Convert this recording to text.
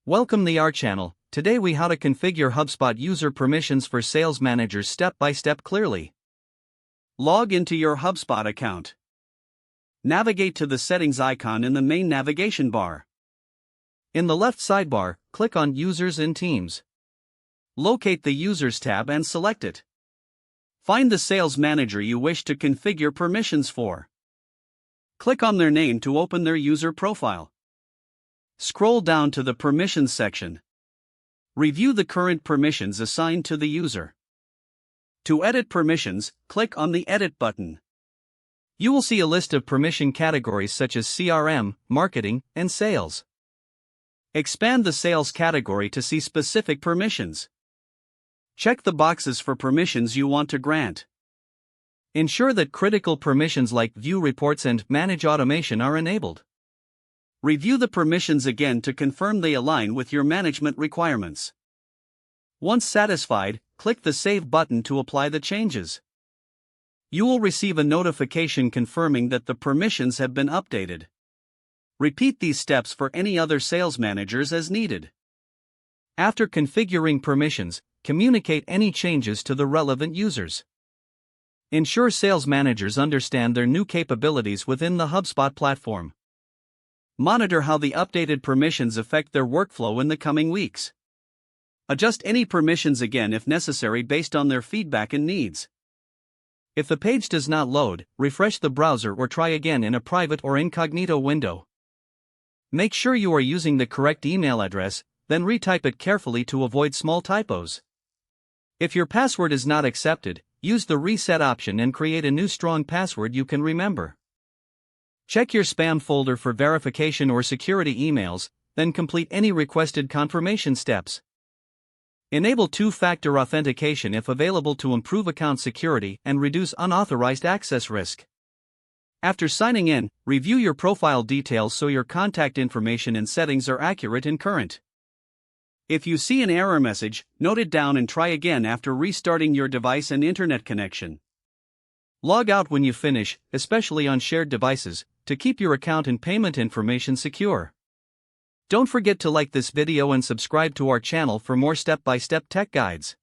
Welcome to our channel. Today we how to configure HubSpot user permissions for sales managers step by step clearly. Log into your HubSpot account. Navigate to the settings icon in the main navigation bar. In the left sidebar, click on Users and Teams. Locate the Users tab and select it. Find the sales manager you wish to configure permissions for. Click on their name to open their user profile. Scroll down to the Permissions section. Review the current permissions assigned to the user. To edit permissions, click on the Edit button. You will see a list of permission categories such as CRM, marketing, and sales. Expand the sales category to see specific permissions. Check the boxes for permissions you want to grant. Ensure that critical permissions like View Reports and Manage Automation are enabled. Review the permissions again to confirm they align with your management requirements. Once satisfied, click the Save button to apply the changes. You will receive a notification confirming that the permissions have been updated. Repeat these steps for any other sales managers as needed. After configuring permissions, communicate any changes to the relevant users. Ensure sales managers understand their new capabilities within the HubSpot platform. Monitor how the updated permissions affect their workflow in the coming weeks. Adjust any permissions again if necessary based on their feedback and needs. If the page does not load, refresh the browser or try again in a private or incognito window. Make sure you are using the correct email address, then retype it carefully to avoid small typos. If your password is not accepted, use the reset option and create a new strong password you can remember. Check your spam folder for verification or security emails, then complete any requested confirmation steps. Enable two-factor authentication if available to improve account security and reduce unauthorized access risk. After signing in, review your profile details so your contact information and settings are accurate and current. If you see an error message, note it down and try again after restarting your device and internet connection. Log out when you finish, especially on shared devices, to keep your account and payment information secure. Don't forget to like this video and subscribe to our channel for more step-by-step tech guides.